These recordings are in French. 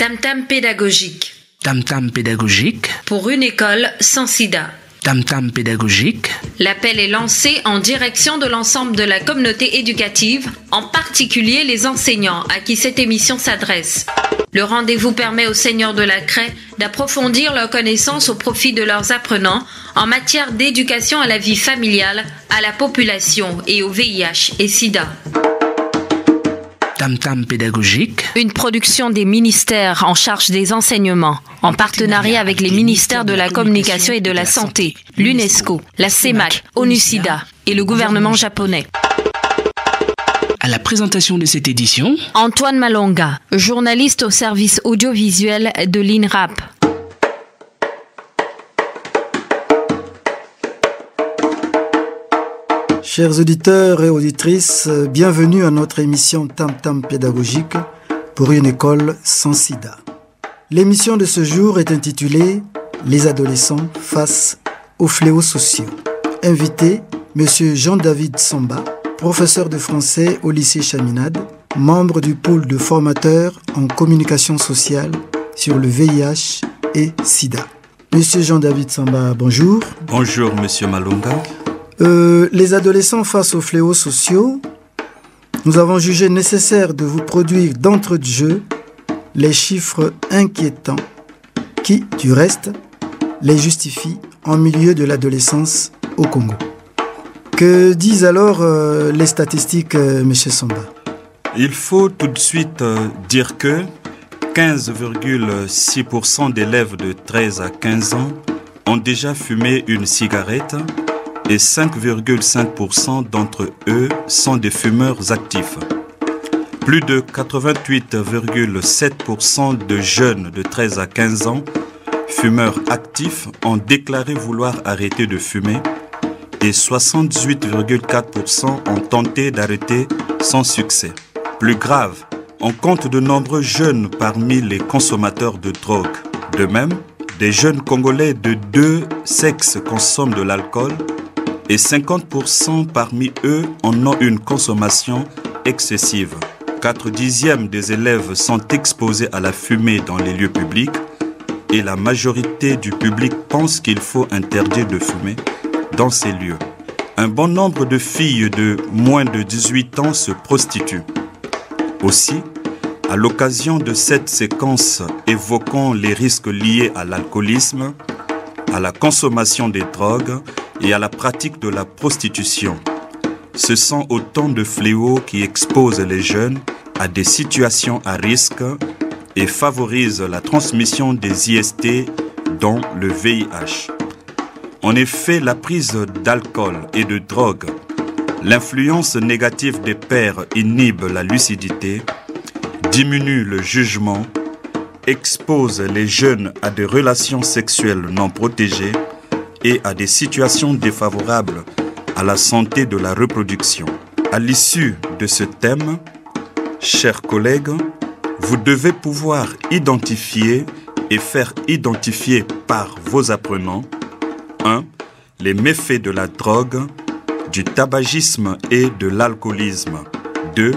Tam-tam pédagogique. Tam-tam pédagogique. Pour une école sans sida. Tam-tam pédagogique. L'appel est lancé en direction de l'ensemble de la communauté éducative, en particulier les enseignants à qui cette émission s'adresse. Le rendez-vous permet aux seniors de la CRE d'approfondir leurs connaissances au profit de leurs apprenants en matière d'éducation à la vie familiale, à la population et au VIH et SIDA. Tam-tam pédagogique. Une production des ministères en charge des enseignements, en partenariat avec les ministères de la Communication et de la Santé, l'UNESCO, la CEMAC, ONU-SIDA et le gouvernement japonais. À la présentation de cette édition, Antoine Malonga, journaliste au service audiovisuel de l'INRAP. Chers auditeurs et auditrices, bienvenue à notre émission Tam-Tam pédagogique pour une école sans sida. L'émission de ce jour est intitulée « Les adolescents face aux fléaux sociaux ». Invité, M. Jean-David Samba, professeur de français au lycée Chaminade, membre du pôle de formateurs en communication sociale sur le VIH et SIDA. M. Jean-David Samba, bonjour. Bonjour, M. Malonga. Les adolescents face aux fléaux sociaux, nous avons jugé nécessaire de vous produire d'entrée de jeu les chiffres inquiétants qui, du reste, les justifient en milieu de l'adolescence au Congo. Que disent alors les statistiques, M. Samba? Il faut tout de suite dire que 15,6% d'élèves de 13 à 15 ans ont déjà fumé une cigarette et 5,5% d'entre eux sont des fumeurs actifs. Plus de 88,7% de jeunes de 13 à 15 ans, fumeurs actifs, ont déclaré vouloir arrêter de fumer et 68,4% ont tenté d'arrêter sans succès. Plus grave, on compte de nombreux jeunes parmi les consommateurs de drogue. De même, des jeunes Congolais de deux sexes consomment de l'alcool et 50% parmi eux en ont une consommation excessive. 4/10 des élèves sont exposés à la fumée dans les lieux publics et la majorité du public pense qu'il faut interdire de fumer dans ces lieux. Un bon nombre de filles de moins de 18 ans se prostituent. Aussi, à l'occasion de cette séquence évoquant les risques liés à l'alcoolisme, à la consommation des drogues et à la pratique de la prostitution. Ce sont autant de fléaux qui exposent les jeunes à des situations à risque et favorisent la transmission des IST, dont le VIH. En effet, la prise d'alcool et de drogue, l'influence négative des pairs inhibe la lucidité, diminue le jugement, expose les jeunes à des relations sexuelles non protégées et à des situations défavorables à la santé de la reproduction. À l'issue de ce thème, chers collègues, vous devez pouvoir identifier et faire identifier par vos apprenants 1. Les méfaits de la drogue, du tabagisme et de l'alcoolisme. 2.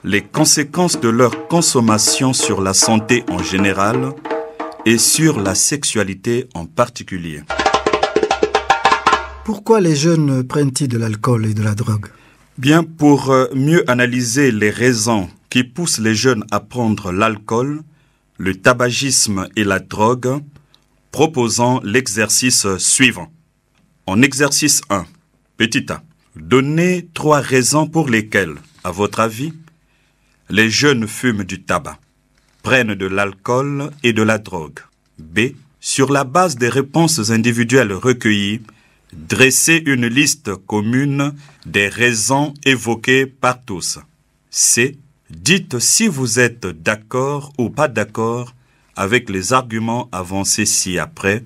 Les conséquences de leur consommation sur la santé en général et sur la sexualité en particulier. Pourquoi les jeunes prennent-ils de l'alcool et de la drogue? Bien, pour mieux analyser les raisons qui poussent les jeunes à prendre l'alcool, le tabagisme et la drogue, proposons l'exercice suivant. En exercice 1, petit a, donnez 3 raisons pour lesquelles, à votre avis, les jeunes fument du tabac, prennent de l'alcool et de la drogue. B. Sur la base des réponses individuelles recueillies, dressez une liste commune des raisons évoquées par tous. C. Dites si vous êtes d'accord ou pas d'accord avec les arguments avancés ci-après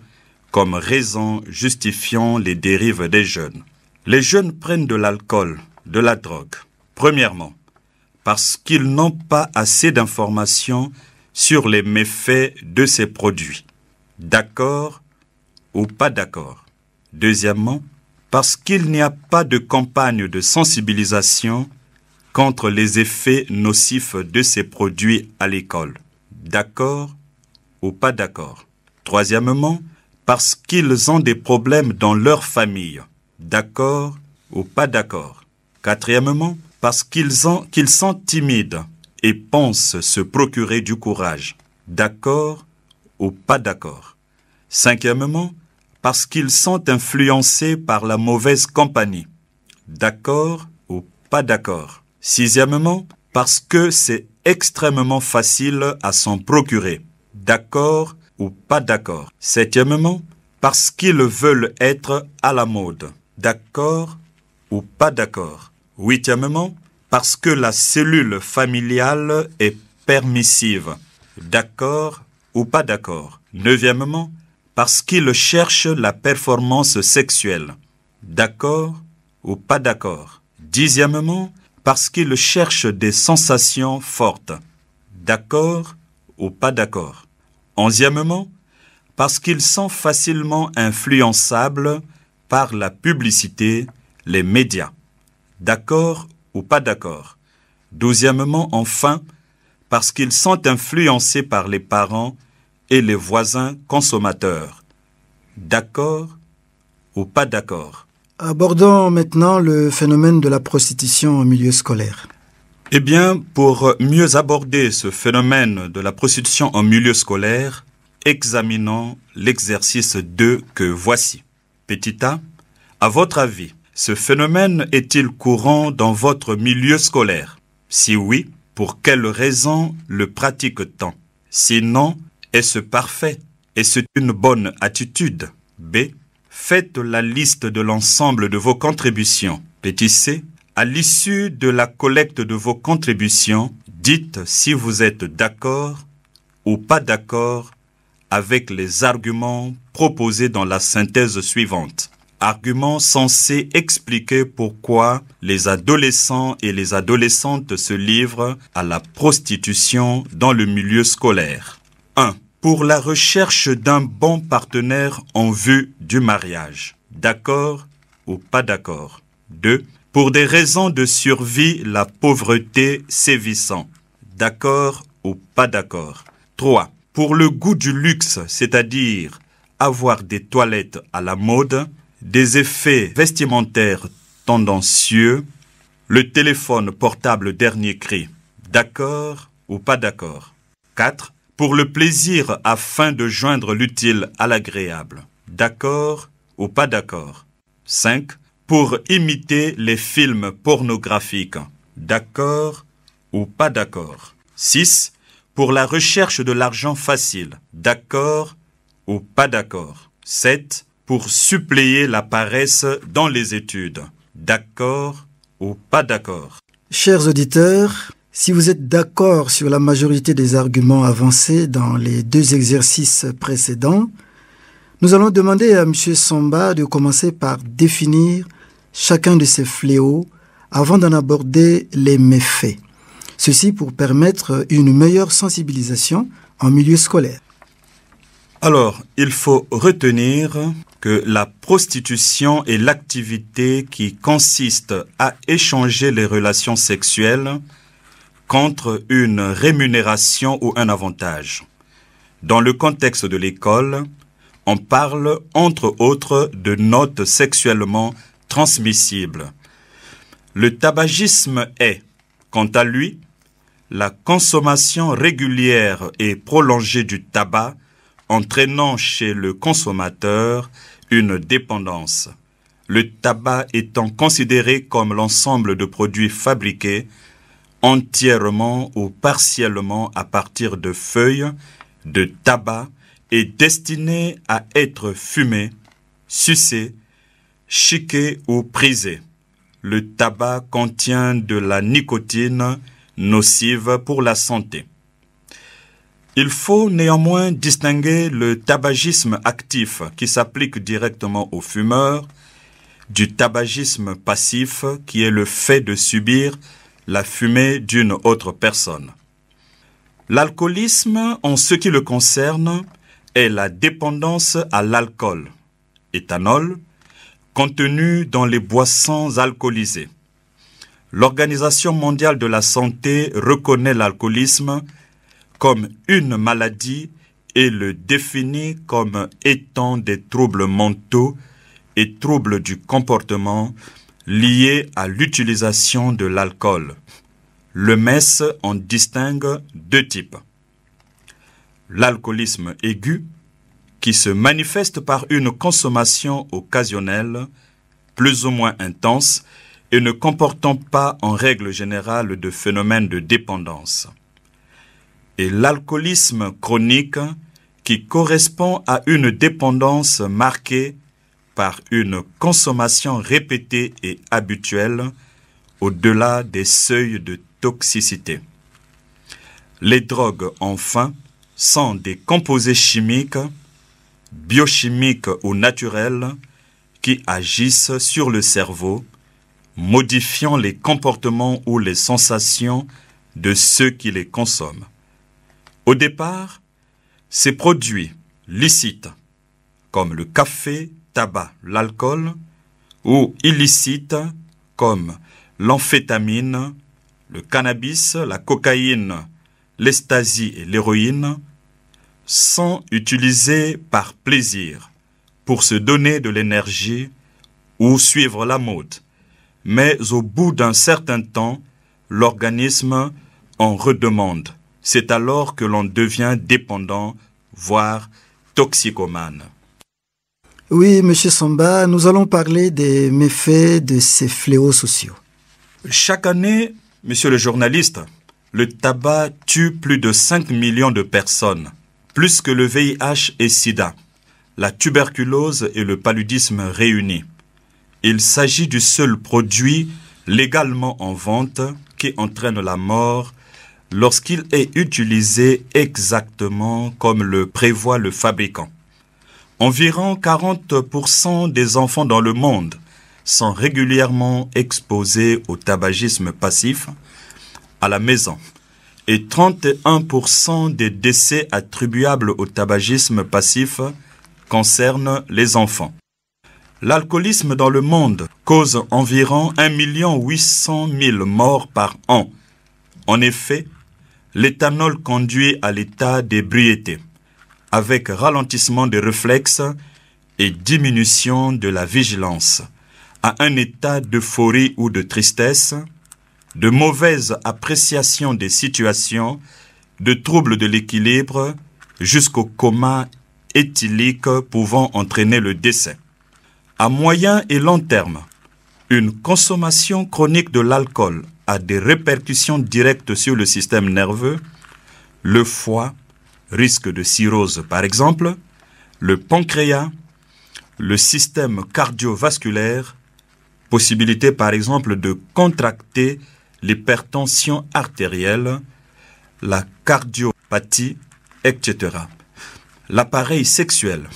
comme raison justifiant les dérives des jeunes. Les jeunes prennent de l'alcool, de la drogue. Premièrement, parce qu'ils n'ont pas assez d'informations sur les méfaits de ces produits. D'accord ou pas d'accord. Deuxièmement, parce qu'il n'y a pas de campagne de sensibilisation contre les effets nocifs de ces produits à l'école. D'accord ou pas d'accord. Troisièmement, parce qu'ils ont des problèmes dans leur famille. D'accord ou pas d'accord. Quatrièmement, parce qu'ils sont timides et pensent se procurer du courage. D'accord ou pas d'accord. Cinquièmement, parce qu'ils sont influencés par la mauvaise compagnie. D'accord ou pas d'accord. Sixièmement, parce que c'est extrêmement facile à s'en procurer. D'accord ou pas d'accord. Septièmement, parce qu'ils veulent être à la mode. D'accord ou pas d'accord. Huitièmement, parce que la cellule familiale est permissive. D'accord ou pas d'accord. Neuvièmement, parce qu'ils cherchent la performance sexuelle. D'accord ou pas d'accord. Dixièmement, parce qu'ils cherchent des sensations fortes. D'accord ou pas d'accord. Onzièmement, parce qu'ils sont facilement influençables par la publicité, les médias. D'accord ou pas d'accord. Douzièmement, enfin, parce qu'ils sont influencés par les parents et les voisins consommateurs. D'accord ou pas d'accord. Abordons maintenant le phénomène de la prostitution au milieu scolaire. Eh bien, pour mieux aborder ce phénomène de la prostitution en milieu scolaire, examinons l'exercice 2 que voici. Petit a, à votre avis, ce phénomène est-il courant dans votre milieu scolaire? Si oui, pour quelles raisons le pratique-t-on? Sinon, est-ce parfait? Est-ce une bonne attitude? B. Faites la liste de l'ensemble de vos contributions. Petit c. À l'issue de la collecte de vos contributions, dites si vous êtes d'accord ou pas d'accord avec les arguments proposés dans la synthèse suivante. Arguments censés expliquer pourquoi les adolescents et les adolescentes se livrent à la prostitution dans le milieu scolaire. 1. Pour la recherche d'un bon partenaire en vue du mariage. D'accord ou pas d'accord. 2. Pour des raisons de survie, la pauvreté sévissant. D'accord ou pas d'accord. 3. Pour le goût du luxe, c'est-à-dire avoir des toilettes à la mode, des effets vestimentaires tendancieux, le téléphone portable dernier cri. D'accord ou pas d'accord. 4. Pour le plaisir afin de joindre l'utile à l'agréable. D'accord ou pas d'accord. 5. Pour imiter les films pornographiques. D'accord ou pas d'accord. 6. Pour la recherche de l'argent facile. D'accord ou pas d'accord. 7. Pour suppléer la paresse dans les études. D'accord ou pas d'accord. Chers auditeurs, si vous êtes d'accord sur la majorité des arguments avancés dans les deux exercices précédents, nous allons demander à M. Somba de commencer par définir chacun de ces fléaux avant d'en aborder les méfaits. Ceci pour permettre une meilleure sensibilisation en milieu scolaire. Alors, il faut retenir que la prostitution est l'activité qui consiste à échanger les relations sexuelles contre une rémunération ou un avantage. Dans le contexte de l'école, on parle entre autres de notes sexuellement transmissibles. Le tabagisme est, quant à lui, la consommation régulière et prolongée du tabac entraînant chez le consommateur une dépendance. Le tabac étant considéré comme l'ensemble de produits fabriqués entièrement ou partiellement à partir de feuilles de tabac et destiné à être fumé, sucé, chiqué ou prisé. Le tabac contient de la nicotine nocive pour la santé. Il faut néanmoins distinguer le tabagisme actif qui s'applique directement aux fumeurs du tabagisme passif qui est le fait de subir la fumée d'une autre personne. L'alcoolisme, en ce qui le concerne, est la dépendance à l'alcool, éthanol, contenu dans les boissons alcoolisées. L'Organisation mondiale de la santé reconnaît l'alcoolisme comme une maladie et le définit comme étant des troubles mentaux et troubles du comportement liés à l'utilisation de l'alcool. Le MES en distingue deux types. L'alcoolisme aigu, qui se manifeste par une consommation occasionnelle, plus ou moins intense, et ne comportant pas en règle générale de phénomène de dépendance. Et l'alcoolisme chronique, qui correspond à une dépendance marquée par une consommation répétée et habituelle au-delà des seuils de toxicité. Les drogues, enfin, sont des composés chimiques, biochimiques ou naturels qui agissent sur le cerveau, modifiant les comportements ou les sensations de ceux qui les consomment. Au départ, ces produits licites, comme le café, tabac, l'alcool, ou illicites, comme l'amphétamine, le cannabis, la cocaïne, l'ecstasy et l'héroïne, sont utilisés par plaisir, pour se donner de l'énergie ou suivre la mode. Mais au bout d'un certain temps, l'organisme en redemande. C'est alors que l'on devient dépendant, voire toxicomane. Oui, M. Somba, nous allons parler des méfaits de ces fléaux sociaux. Chaque année, monsieur le journaliste, le tabac tue plus de 5 millions de personnes, plus que le VIH et SIDA, la tuberculose et le paludisme réunis. Il s'agit du seul produit légalement en vente qui entraîne la mort lorsqu'il est utilisé exactement comme le prévoit le fabricant. Environ 40% des enfants dans le monde sont régulièrement exposés au tabagisme passif à la maison et 31% des décès attribuables au tabagisme passif concernent les enfants. L'alcoolisme dans le monde cause environ 1 800 000 morts par an. En effet, l'éthanol conduit à l'état d'ébriété, avec ralentissement des réflexes et diminution de la vigilance, à un état d'euphorie ou de tristesse, de mauvaise appréciation des situations, de troubles de l'équilibre, jusqu'au coma éthylique pouvant entraîner le décès. À moyen et long terme, une consommation chronique de l'alcool a des répercussions directes sur le système nerveux, le foie, risque de cirrhose par exemple, le pancréas, le système cardiovasculaire, possibilité par exemple de contracter l'hypertension artérielle, la cardiopathie, etc. L'appareil sexuel,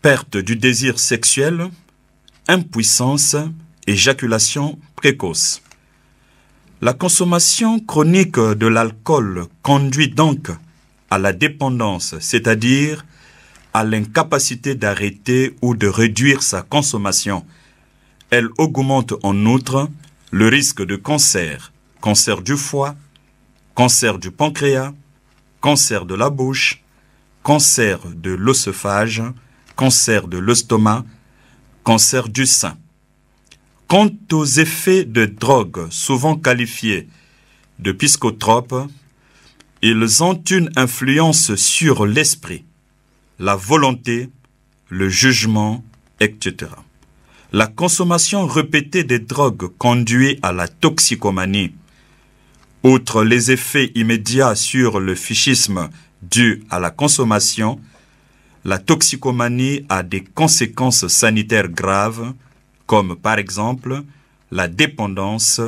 perte du désir sexuel, impuissance, éjaculation précoce. La consommation chronique de l'alcool conduit donc à la dépendance, c'est-à-dire à l'incapacité d'arrêter ou de réduire sa consommation. Elle augmente en outre le risque de cancer, cancer du foie, cancer du pancréas, cancer de la bouche, cancer de l'œsophage, cancer de l'estomac, cancer du sein. Quant aux effets de drogue, souvent qualifiés de psychotropes, ils ont une influence sur l'esprit, la volonté, le jugement, etc. La consommation répétée des drogues conduit à la toxicomanie. Outre les effets immédiats sur le psychisme dus à la consommation, la toxicomanie a des conséquences sanitaires graves, comme par exemple la dépendance,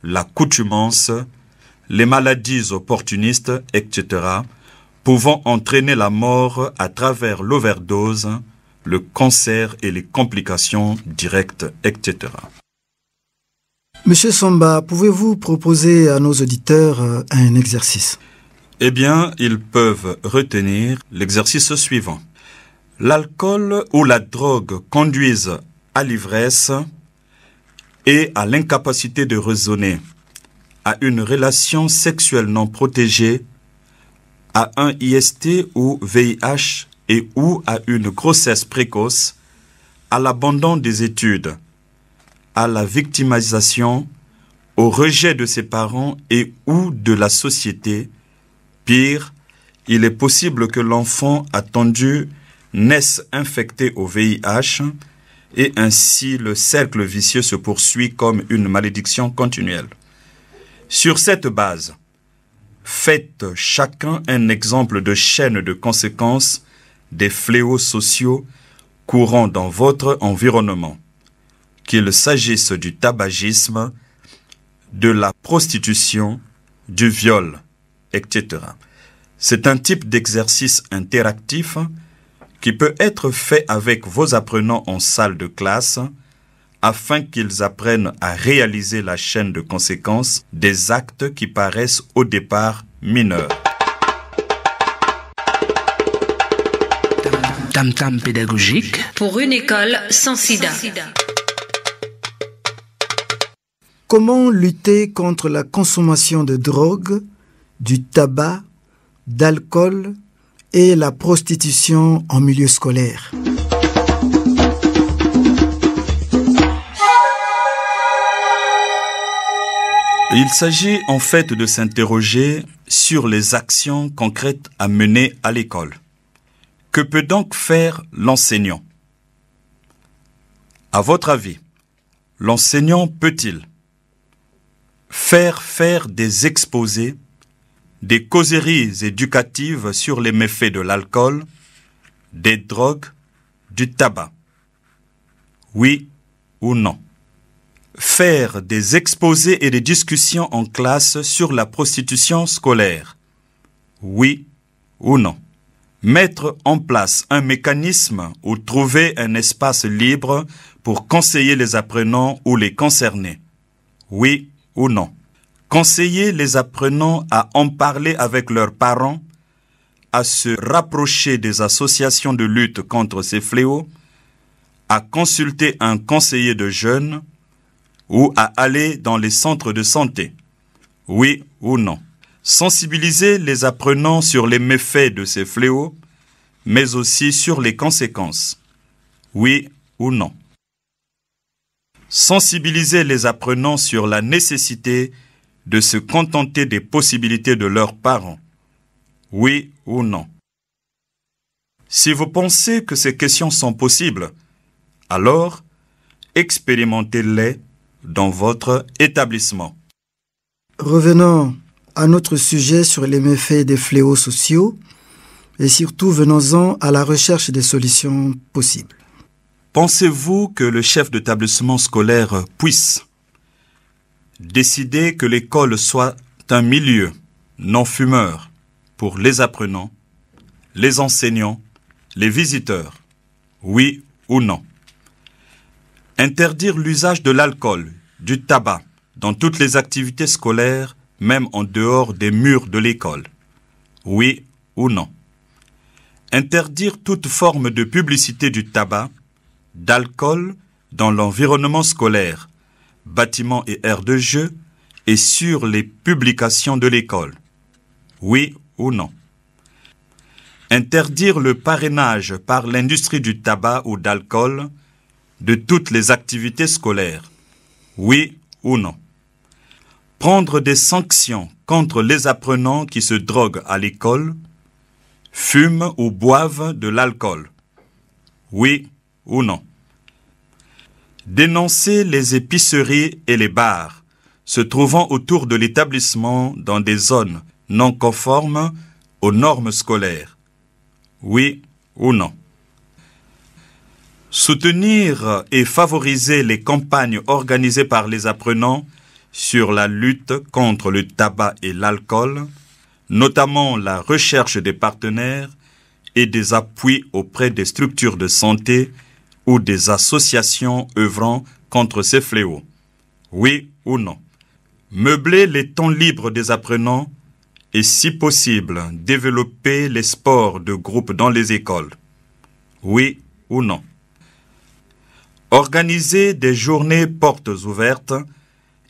l'accoutumance, les maladies opportunistes, etc., pouvant entraîner la mort à travers l'overdose, le cancer et les complications directes, etc. Monsieur Somba, pouvez-vous proposer à nos auditeurs un exercice? Eh bien, ils peuvent retenir l'exercice suivant. L'alcool ou la drogue conduisent à l'ivresse et à l'incapacité de raisonner, à une relation sexuelle non protégée, à un IST ou VIH et ou à une grossesse précoce, à l'abandon des études, à la victimisation, au rejet de ses parents et ou de la société. Pire, il est possible que l'enfant attendu naisse infecté au VIH et ainsi le cercle vicieux se poursuit comme une malédiction continuelle. Sur cette base, faites chacun un exemple de chaîne de conséquences des fléaux sociaux courant dans votre environnement, qu'il s'agisse du tabagisme, de la prostitution, du viol, etc. C'est un type d'exercice interactif qui peut être fait avec vos apprenants en salle de classe afin qu'ils apprennent à réaliser la chaîne de conséquences des actes qui paraissent au départ mineurs. Tam Tam pédagogique pour une école sans sida. Comment lutter contre la consommation de drogue, du tabac, d'alcool et la prostitution en milieu scolaire? Il s'agit en fait de s'interroger sur les actions concrètes à mener à l'école. Que peut donc faire l'enseignant? À votre avis, l'enseignant peut-il faire des exposés, des causeries éducatives sur les méfaits de l'alcool, des drogues, du tabac? Oui ou non? Faire des exposés et des discussions en classe sur la prostitution scolaire? Oui ou non? Mettre en place un mécanisme ou trouver un espace libre pour conseiller les apprenants ou les concernés? Oui ou non? Conseiller les apprenants à en parler avec leurs parents, à se rapprocher des associations de lutte contre ces fléaux, à consulter un conseiller de jeunes ou à aller dans les centres de santé? Oui ou non? Sensibiliser les apprenants sur les méfaits de ces fléaux, mais aussi sur les conséquences? Oui ou non? Sensibiliser les apprenants sur la nécessité de se contenter des possibilités de leurs parents? Oui ou non? Si vous pensez que ces questions sont possibles, alors expérimentez-les dans votre établissement. Revenons à notre sujet sur les méfaits des fléaux sociaux et surtout venons-en à la recherche des solutions possibles. Pensez-vous que le chef d'établissement scolaire puisse décider que l'école soit un milieu non fumeur pour les apprenants, les enseignants, les visiteurs? Oui ou non? Interdire l'usage de l'alcool, du tabac, dans toutes les activités scolaires, même en dehors des murs de l'école? Oui ou non? Interdire toute forme de publicité du tabac, d'alcool dans l'environnement scolaire, bâtiments et aires de jeu et sur les publications de l'école? Oui ou non? Interdire le parrainage par l'industrie du tabac ou d'alcool de toutes les activités scolaires? Oui ou non? Prendre des sanctions contre les apprenants qui se droguent à l'école, fument ou boivent de l'alcool? Oui ou non? Dénoncer les épiceries et les bars se trouvant autour de l'établissement dans des zones non conformes aux normes scolaires? Oui ou non? Soutenir et favoriser les campagnes organisées par les apprenants sur la lutte contre le tabac et l'alcool, notamment la recherche des partenaires et des appuis auprès des structures de santé ou des associations œuvrant contre ces fléaux? Oui ou non? Meubler les temps libres des apprenants et, si possible, développer les sports de groupe dans les écoles? Oui ou non? Organiser des journées portes ouvertes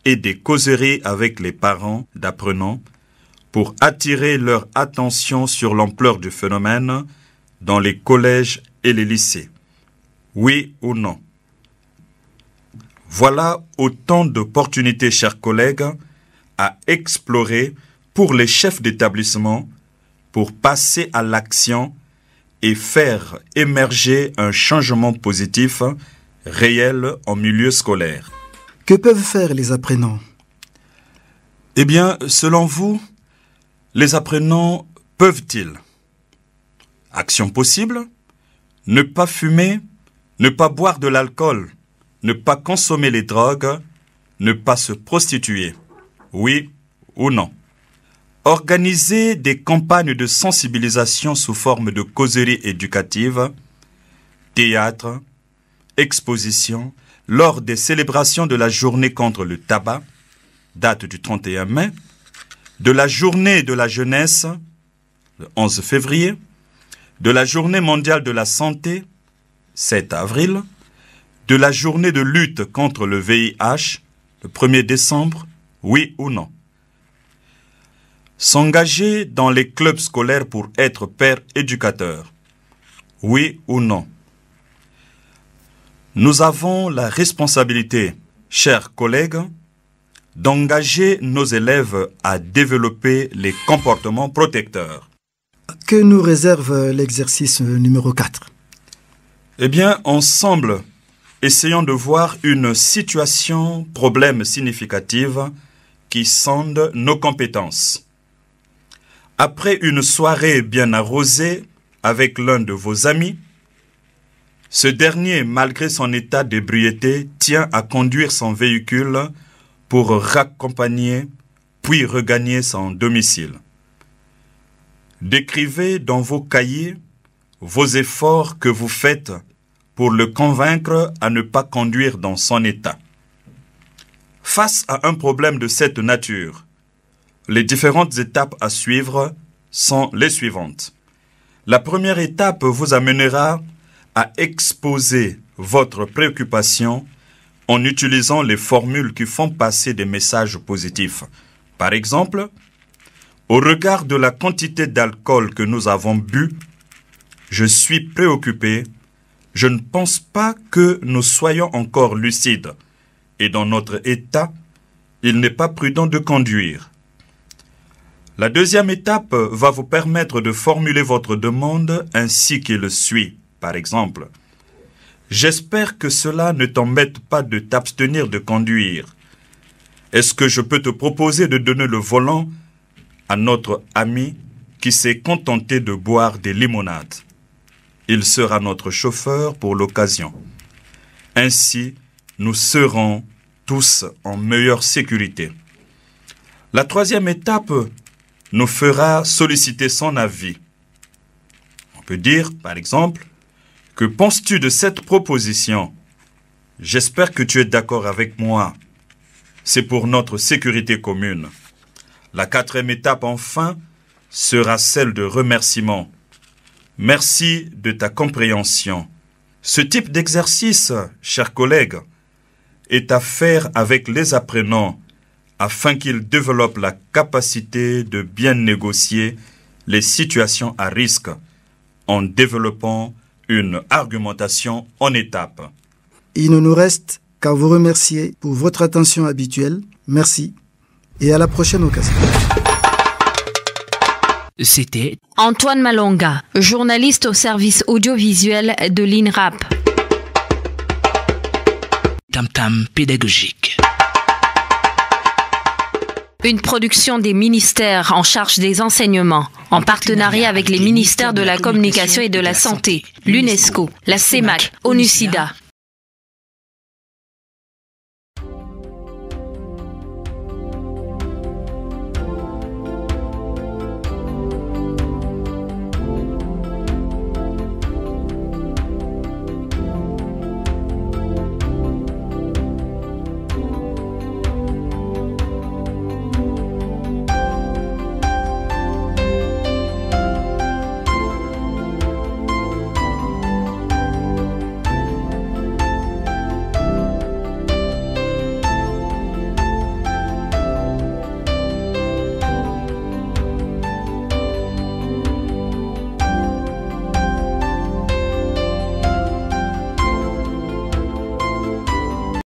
et des causeries avec les parents d'apprenants pour attirer leur attention sur l'ampleur du phénomène dans les collèges et les lycées. Oui ou non? Voilà autant d'opportunités, chers collègues, à explorer pour les chefs d'établissement pour passer à l'action et faire émerger un changement positif réel en milieu scolaire. Que peuvent faire les apprenants? Eh bien, selon vous, les apprenants peuvent-ils? Action possible: ne pas fumer, ne pas boire de l'alcool, ne pas consommer les drogues, ne pas se prostituer. Oui ou non? Organiser des campagnes de sensibilisation sous forme de causeries éducatives, théâtre, expositions, lors des célébrations de la journée contre le tabac, date du 31 mai, de la journée de la jeunesse, le 11 février, de la journée mondiale de la santé, 7 avril, de la journée de lutte contre le VIH, le 1er décembre, oui ou non? S'engager dans les clubs scolaires pour être père éducateur, oui ou non? Nous avons la responsabilité, chers collègues, d'engager nos élèves à développer les comportements protecteurs. Que nous réserve l'exercice numéro 4? Eh bien, ensemble, essayons de voir une situation, problème significative qui sonde nos compétences. Après une soirée bien arrosée avec l'un de vos amis, ce dernier, malgré son état d'ébriété, tient à conduire son véhicule pour raccompagner puis regagner son domicile. Décrivez dans vos cahiers vos efforts que vous faites pour le convaincre à ne pas conduire dans son état. Face à un problème de cette nature, les différentes étapes à suivre sont les suivantes. La première étape vous amènera à exposer votre préoccupation en utilisant les formules qui font passer des messages positifs. Par exemple, au regard de la quantité d'alcool que nous avons bu, je suis préoccupé. Je ne pense pas que nous soyons encore lucides. Et dans notre état, il n'est pas prudent de conduire. La deuxième étape va vous permettre de formuler votre demande ainsi qu'il suit. Par exemple, j'espère que cela ne t'embête pas de t'abstenir de conduire. Est-ce que je peux te proposer de donner le volant à notre ami qui s'est contenté de boire des limonades? Il sera notre chauffeur pour l'occasion. Ainsi, nous serons tous en meilleure sécurité. La troisième étape nous fera solliciter son avis. On peut dire, par exemple, que penses-tu de cette proposition? J'espère que tu es d'accord avec moi. C'est pour notre sécurité commune. La quatrième étape, enfin, sera celle de remerciement. Merci de ta compréhension. Ce type d'exercice, chers collègues, est à faire avec les apprenants afin qu'ils développent la capacité de bien négocier les situations à risque en développant une argumentation en étapes. Il ne nous reste qu'à vous remercier pour votre attention habituelle. Merci et à la prochaine occasion. C'était Antoine Malonga, journaliste au service audiovisuel de l'INRAP. Tam Tam pédagogique. Une production des ministères en charge des enseignements, en partenariat avec les ministères de la Communication et de la Santé, l'UNESCO, la CEMAC, ONUSIDA,